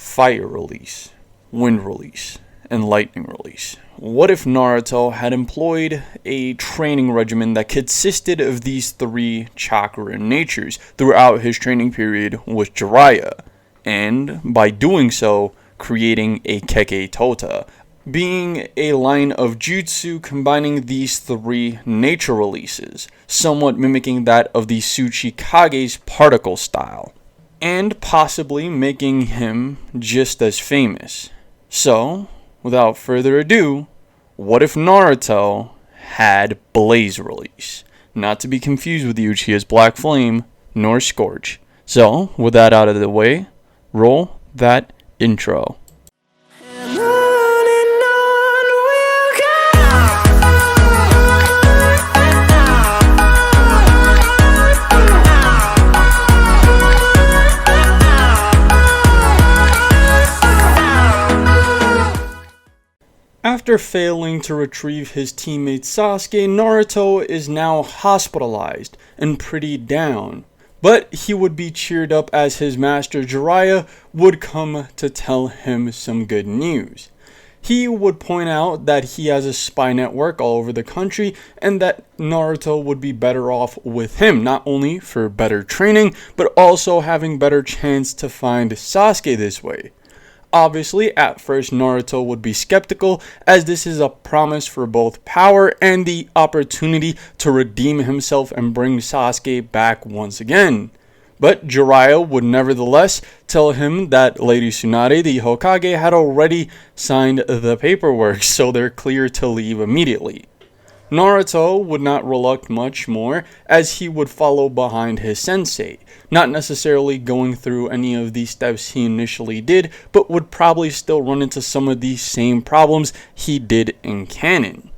fire release, wind release, and lightning release. What if Naruto had employed a training regimen that consisted of these three chakra natures throughout his training period with Jiraiya, and by doing so, creating a Keke Tota, being a line of jutsu combining these three nature releases, somewhat mimicking that of the Tsuchikage's particle style, and possibly making him just as famous. So, without further ado, what if Naruto had Blaze release? Not to be confused with Uchiha's Black Flame, nor Scorch. So, with that out of the way, roll that intro. After failing to retrieve his teammate Sasuke, Naruto is now hospitalized and pretty down. But he would be cheered up as his master Jiraiya would come to tell him some good news. He would point out that he has a spy network all over the country and that Naruto would be better off with him, not only for better training, but also having better chance to find Sasuke this way. Obviously, at first Naruto would be skeptical, as this is a promise for both power and the opportunity to redeem himself and bring Sasuke back once again. But Jiraiya would nevertheless tell him that Lady Tsunade, the Hokage, had already signed the paperwork, so they're clear to leave immediately. Naruto would not reluct much more, as he would follow behind his sensei, not necessarily going through any of the steps he initially did, but would probably still run into some of these same problems he did in canon.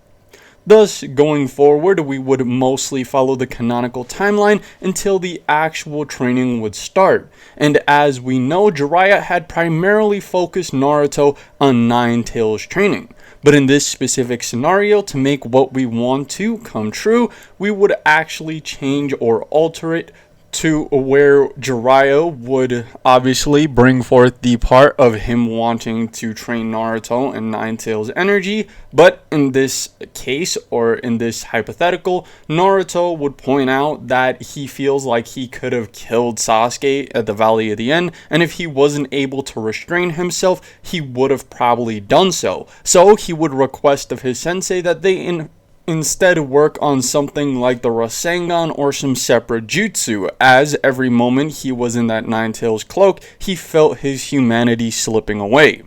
Thus, going forward, we would mostly follow the canonical timeline until the actual training would start. And as we know, Jiraiya had primarily focused Naruto on Nine Tails training. But in this specific scenario, to make what we want to come true, we would actually change or alter it to where Jiraiya would obviously bring forth the part of him wanting to train Naruto and Nine Tails energy, but in this case, or in this hypothetical, Naruto would point out that he feels like he could have killed Sasuke at the Valley of the End, and if he wasn't able to restrain himself, he would have probably done so. So he would request of his sensei that they instead work on something like the Rasengan or some separate jutsu, as every moment he was in that Nine Tails cloak, he felt his humanity slipping away.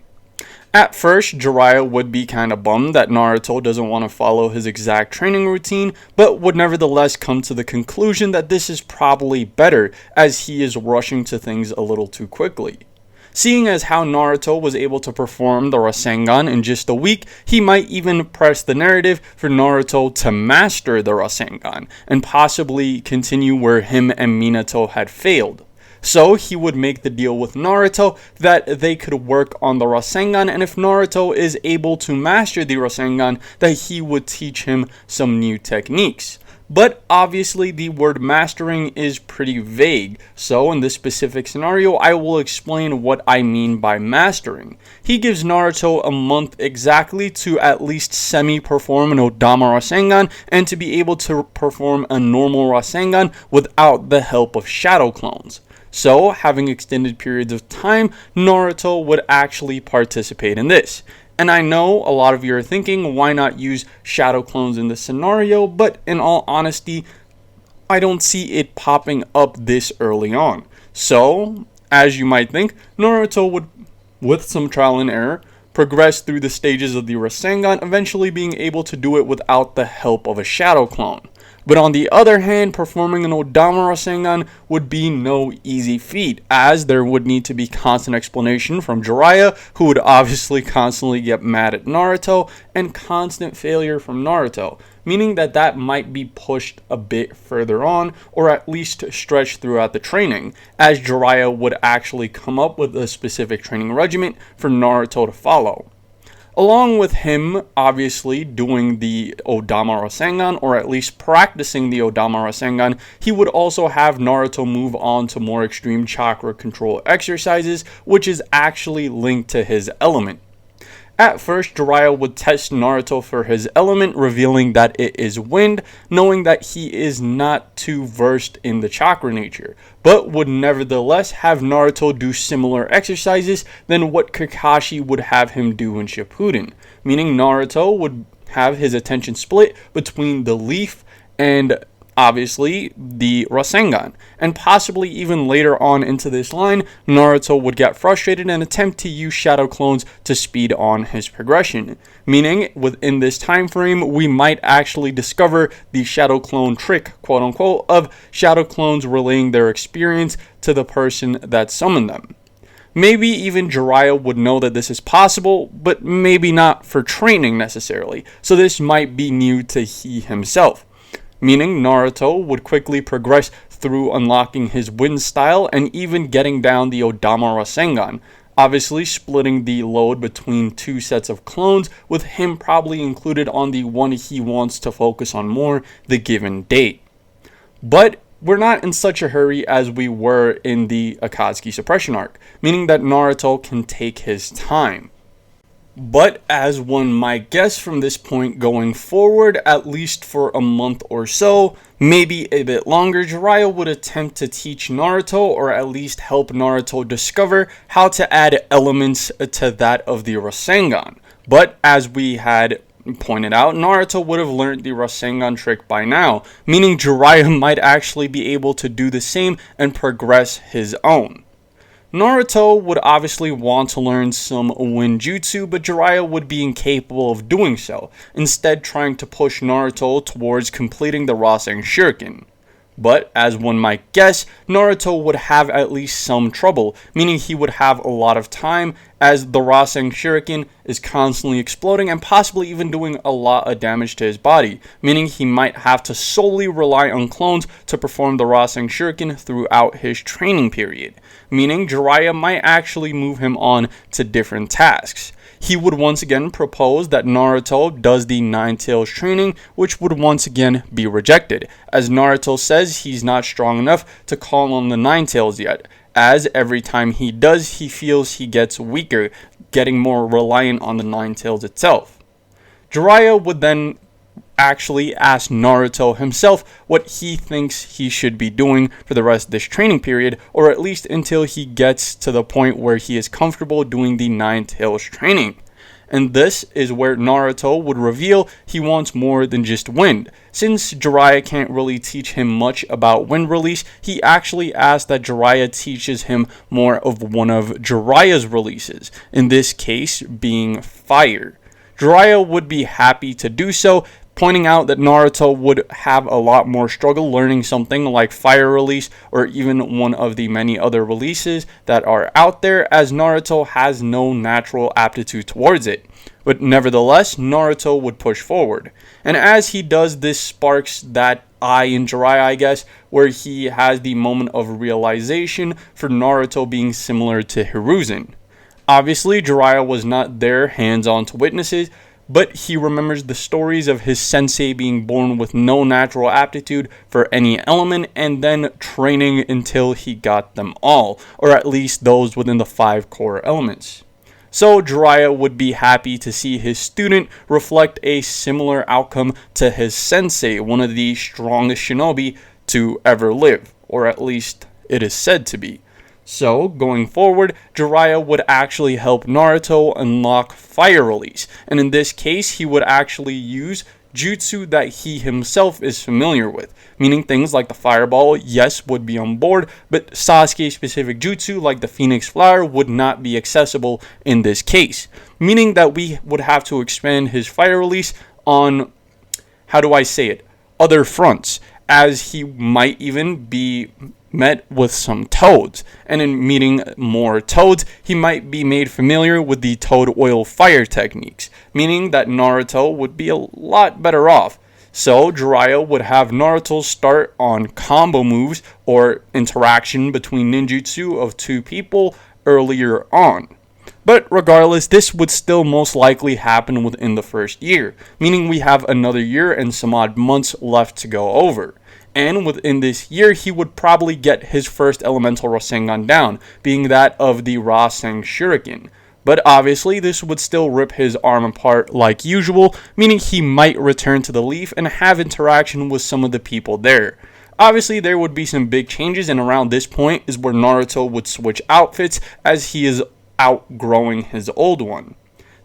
At first, Jiraiya would be kinda bummed that Naruto doesn't want to follow his exact training routine, but would nevertheless come to the conclusion that this is probably better, as he is rushing to things a little too quickly. Seeing as how Naruto was able to perform the Rasengan in just a week, he might even press the narrative for Naruto to master the Rasengan, and possibly continue where him and Minato had failed. So he would make the deal with Naruto that they could work on the Rasengan, and if Naruto is able to master the Rasengan, that he would teach him some new techniques. But obviously the word mastering is pretty vague, so in this specific scenario I will explain what I mean by mastering. He gives Naruto a month exactly to at least semi-perform an Odama Rasengan and to be able to perform a normal Rasengan without the help of shadow clones. So, having extended periods of time, Naruto would actually participate in this. And I know a lot of you are thinking, why not use shadow clones in this scenario? But in all honesty, I don't see it popping up this early on. So, as you might think, Naruto would, with some trial and error, progress through the stages of the Rasengan, eventually being able to do it without the help of a shadow clone. But on the other hand, performing an Odama Rasengan would be no easy feat, as there would need to be constant explanation from Jiraiya, who would obviously constantly get mad at Naruto, and constant failure from Naruto, meaning that might be pushed a bit further on, or at least stretched throughout the training, as Jiraiya would actually come up with a specific training regimen for Naruto to follow. Along with him, obviously, doing the Odama Rasengan, or at least practicing the Odama Rasengan, he would also have Naruto move on to more extreme chakra control exercises, which is actually linked to his element. At first, Jiraiya would test Naruto for his element, revealing that it is wind, knowing that he is not too versed in the chakra nature, but would nevertheless have Naruto do similar exercises than what Kakashi would have him do in Shippuden, meaning Naruto would have his attention split between the leaf and obviously the Rasengan, and possibly even later on into this line, Naruto would get frustrated and attempt to use shadow clones to speed on his progression, meaning within this time frame we might actually discover the shadow clone trick, quote unquote, of shadow clones relaying their experience to the person that summoned them. Maybe even Jiraiya would know that this is possible, but maybe not for training necessarily, so this might be new to he himself. Meaning Naruto would quickly progress through unlocking his wind style and even getting down the Odama Rasengan, obviously splitting the load between two sets of clones, with him probably included on the one he wants to focus on more the given date. But we're not in such a hurry as we were in the Akatsuki suppression arc, meaning that Naruto can take his time. But as one might guess from this point going forward, at least for a month or so, maybe a bit longer, Jiraiya would attempt to teach Naruto, or at least help Naruto discover how to add elements to that of the Rasengan. But as we had pointed out, Naruto would have learned the Rasengan trick by now, meaning Jiraiya might actually be able to do the same and progress his own. Naruto would obviously want to learn some Winjutsu, but Jiraiya would be incapable of doing so, instead trying to push Naruto towards completing the Rasen Shuriken. But, as one might guess, Naruto would have at least some trouble, meaning he would have a lot of time, as the Rasen Shuriken is constantly exploding and possibly even doing a lot of damage to his body, meaning he might have to solely rely on clones to perform the Rasen Shuriken throughout his training period, meaning Jiraiya might actually move him on to different tasks. He would once again propose that Naruto does the Nine Tails training, which would once again be rejected, as Naruto says he's not strong enough to call on the Nine Tails yet, as every time he does, he feels he gets weaker, getting more reliant on the Nine Tails itself. Jiraiya would then actually ask Naruto himself what he thinks he should be doing for the rest of this training period, or at least until he gets to the point where he is comfortable doing the Nine Tails training. And this is where Naruto would reveal he wants more than just wind. Since Jiraiya can't really teach him much about wind release, he actually asks that Jiraiya teaches him more of one of Jiraiya's releases, in this case being fire. Jiraiya would be happy to do so, pointing out that Naruto would have a lot more struggle learning something like fire release or even one of the many other releases that are out there, as Naruto has no natural aptitude towards it. But nevertheless, Naruto would push forward. And as he does, this sparks that eye in Jiraiya, I guess, where he has the moment of realization for Naruto being similar to Hiruzen. Obviously, Jiraiya was not there hands-on to witness it, but he remembers the stories of his sensei being born with no natural aptitude for any element and then training until he got them all, or at least those within the 5 core elements. So Jiraiya would be happy to see his student reflect a similar outcome to his sensei, one of the strongest shinobi to ever live, or at least it is said to be. So, going forward, Jiraiya would actually help Naruto unlock fire release, and in this case, he would actually use jutsu that he himself is familiar with, meaning things like the fireball, yes, would be on board, but Sasuke-specific jutsu like the Phoenix Flower would not be accessible in this case, meaning that we would have to expand his fire release on, other fronts, as he might even be met with some toads, and in meeting more toads, he might be made familiar with the toad oil fire techniques, meaning that Naruto would be a lot better off. So Jiraiya would have Naruto start on combo moves or interaction between ninjutsu of 2 people earlier on. But regardless, this would still most likely happen within the first year, meaning we have another year and some odd months left to go over. And within this year, he would probably get his first elemental Rasengan down, being that of the Rasen Shuriken. But obviously, this would still rip his arm apart like usual, meaning he might return to the Leaf and have interaction with some of the people there. Obviously, there would be some big changes, and around this point is where Naruto would switch outfits as he is outgrowing his old one.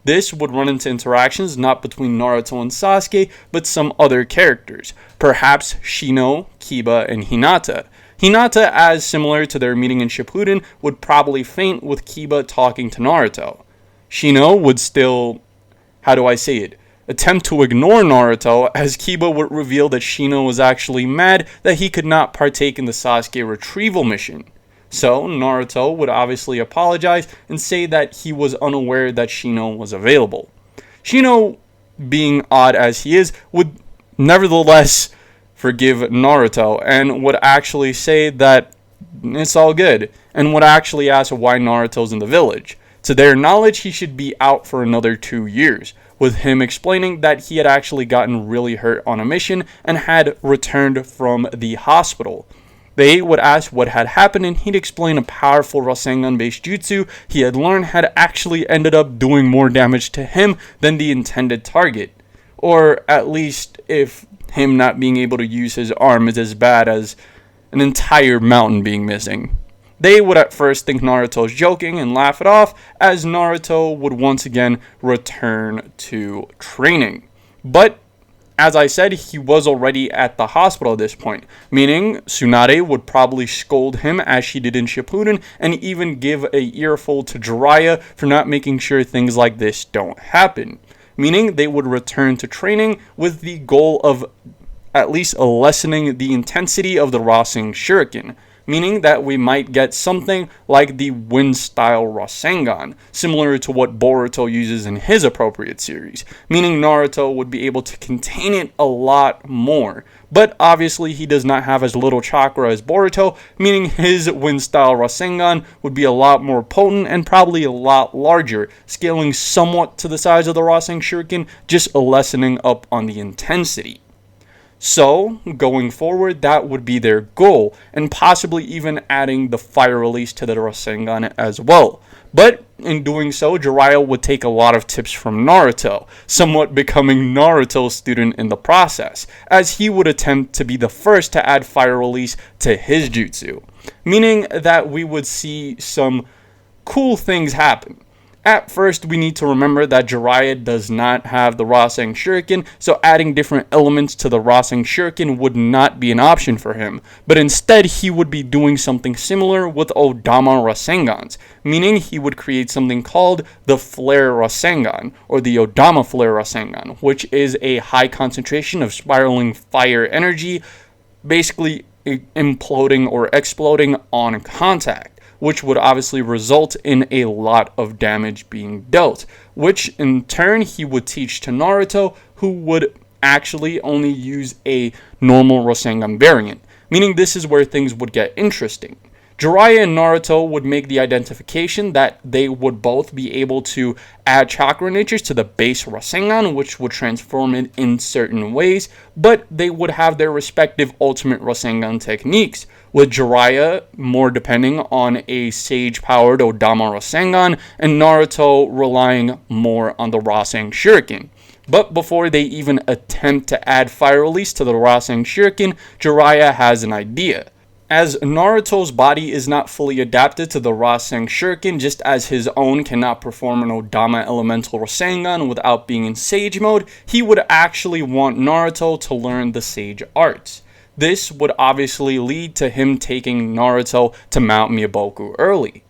This would run into interactions not between Naruto and Sasuke, but some other characters, perhaps Shino, Kiba, and Hinata. Hinata, as similar to their meeting in Shippuden, would probably faint with Kiba talking to Naruto. Shino would still, attempt to ignore Naruto, as Kiba would reveal that Shino was actually mad that he could not partake in the Sasuke retrieval mission. So, Naruto would obviously apologize and say that he was unaware that Shino was available. Shino, being odd as he is, would nevertheless forgive Naruto and would actually say that it's all good, and would actually ask why Naruto's in the village. To their knowledge, he should be out for another 2 years, with him explaining that he had actually gotten really hurt on a mission and had returned from the hospital. They would ask what had happened, and he'd explain a powerful Rasengan-based jutsu he had learned had actually ended up doing more damage to him than the intended target. Or at least if him not being able to use his arm is as bad as an entire mountain being missing. They would at first think Naruto's joking and laugh it off, as Naruto would once again return to training. But as I said, he was already at the hospital at this point, meaning Tsunade would probably scold him as she did in Shippuden, and even give a earful to Jiraiya for not making sure things like this don't happen. Meaning they would return to training with the goal of at least lessening the intensity of the Rasen Shuriken, meaning that we might get something like the wind-style Rasengan, similar to what Boruto uses in his appropriate series, meaning Naruto would be able to contain it a lot more. But obviously he does not have as little chakra as Boruto, meaning his wind-style Rasengan would be a lot more potent and probably a lot larger, scaling somewhat to the size of the Rasen Shuriken, just lessening up on the intensity. So, going forward, that would be their goal, and possibly even adding the fire release to the Rasengan as well. But in doing so, Jiraiya would take a lot of tips from Naruto, somewhat becoming Naruto's student in the process, as he would attempt to be the first to add fire release to his jutsu, meaning that we would see some cool things happen. At first, we need to remember that Jiraiya does not have the Rasen Shuriken, so adding different elements to the Rasen Shuriken would not be an option for him, but instead he would be doing something similar with Odama Rasengans, meaning he would create something called the Flare Rasengan, or the Odama Flare Rasengan, which is a high concentration of spiraling fire energy, basically imploding or exploding on contact, which would obviously result in a lot of damage being dealt, which in turn he would teach to Naruto, who would actually only use a normal Rasengan variant, meaning this is where things would get interesting. Jiraiya and Naruto would make the identification that they would both be able to add chakra natures to the base Rasengan, which would transform it in certain ways, but they would have their respective ultimate Rasengan techniques, with Jiraiya more depending on a sage-powered Odama Rasengan, and Naruto relying more on the Rasen Shuriken. But before they even attempt to add fire release to the Rasen Shuriken, Jiraiya has an idea. As Naruto's body is not fully adapted to the Rasen Shuriken, just as his own cannot perform an Odama Elemental Rasengan without being in Sage mode, he would actually want Naruto to learn the Sage arts. This would obviously lead to him taking Naruto to Mount Myoboku early.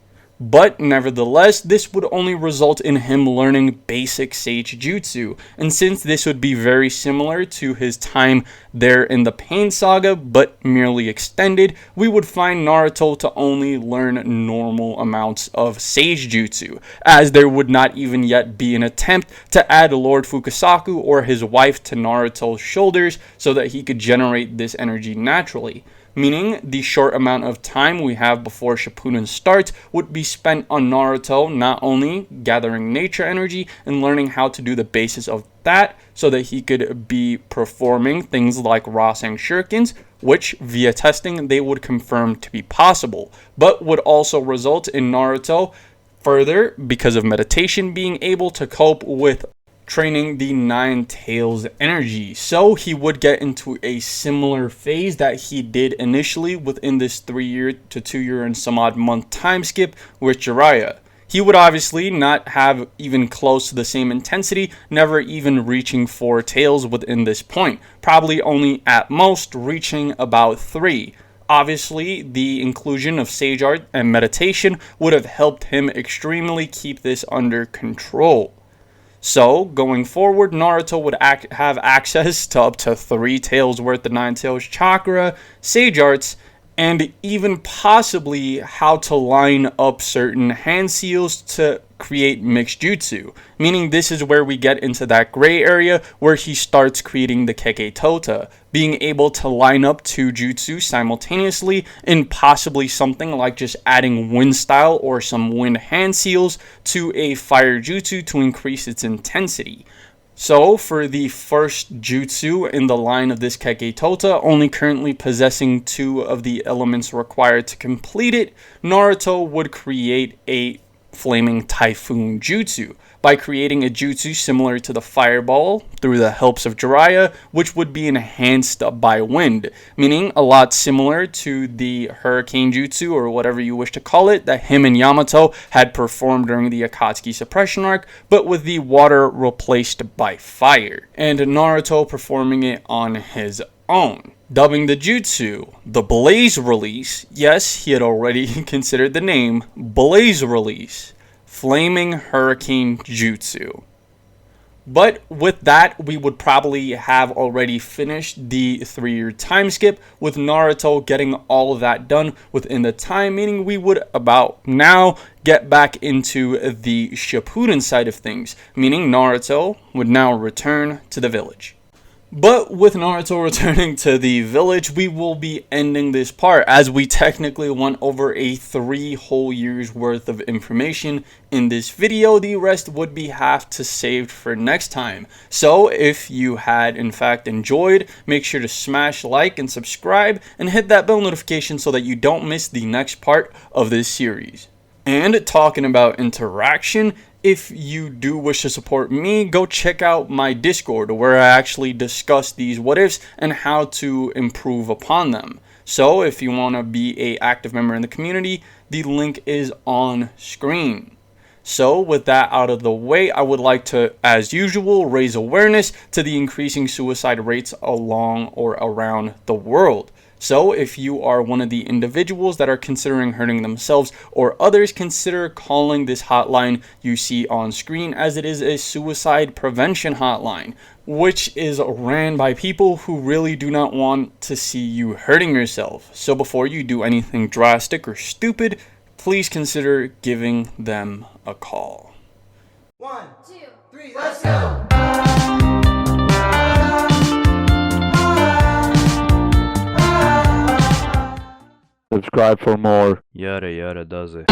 But nevertheless, this would only result in him learning basic Sage Jutsu, and since this would be very similar to his time there in the Pain Saga, but merely extended, we would find Naruto to only learn normal amounts of Sage Jutsu, as there would not even yet be an attempt to add Lord Fukasaku or his wife to Naruto's shoulders so that he could generate this energy naturally. meaning the short amount of time we have before Shippuden starts would be spent on Naruto not only gathering nature energy and learning how to do the basis of that so that he could be performing things like Rasen Shurikens, which via testing they would confirm to be possible, but would also result in Naruto further, because of meditation, being able to cope with training the Nine Tails energy. So he would get into a similar phase that he did initially within this 3 year to 2 year and some odd month time skip with Jiraiya. He would obviously not have even close to the same intensity, never even reaching 4 tails within this point, probably only at most reaching about 3. Obviously, the inclusion of sage art and meditation would have helped him extremely keep this under control. So, going forward, Naruto would have access to up to 3 tails worth of 9 tails chakra, sage arts, and even possibly how to line up certain hand seals to create mixed jutsu. Meaning this is where we get into that gray area where he starts creating the Keke Tota, being able to line up 2 jutsu simultaneously in possibly something like just adding wind style or some wind hand seals to a fire jutsu to increase its intensity. So, for the first jutsu in the line of this Keke Tota, only currently possessing 2 of the elements required to complete it, Naruto would create a Flaming Typhoon Jutsu by creating a jutsu similar to the Fireball through the helps of Jiraiya, which would be enhanced by wind, meaning a lot similar to the Hurricane Jutsu or whatever you wish to call it that him and Yamato had performed during the Akatsuki Suppression arc, but with the water replaced by fire, and Naruto performing it on his own, dubbing the jutsu the Blaze Release. Yes, he had already considered the name Blaze Release, Flaming Hurricane Jutsu. But with that, we would probably have already finished the 3 year time skip, with Naruto getting all of that done within the time, meaning we would about now get back into the Shippuden side of things, meaning Naruto would now return to the village. But with Naruto returning to the village, we will be ending this part as we technically went over a 3 whole years worth of information in this video. The rest would be have to saved for next time. So if you had in fact enjoyed, make sure to smash like and subscribe and hit that bell notification so that you don't miss the next part of this series. And talking about interaction, if you do wish to support me, go check out my Discord where I actually discuss these what ifs and how to improve upon them. So if you want to be an active member in the community, the link is on screen. So with that out of the way, I would like to, as usual, raise awareness to the increasing suicide rates along or around the world. So if you are one of the individuals that are considering hurting themselves or others, consider calling this hotline you see on screen, as it is a suicide prevention hotline, which is ran by people who really do not want to see you hurting yourself. So before you do anything drastic or stupid, please consider giving them a call. 1, 2, 3, let's go! Subscribe for more. Yada yada does it.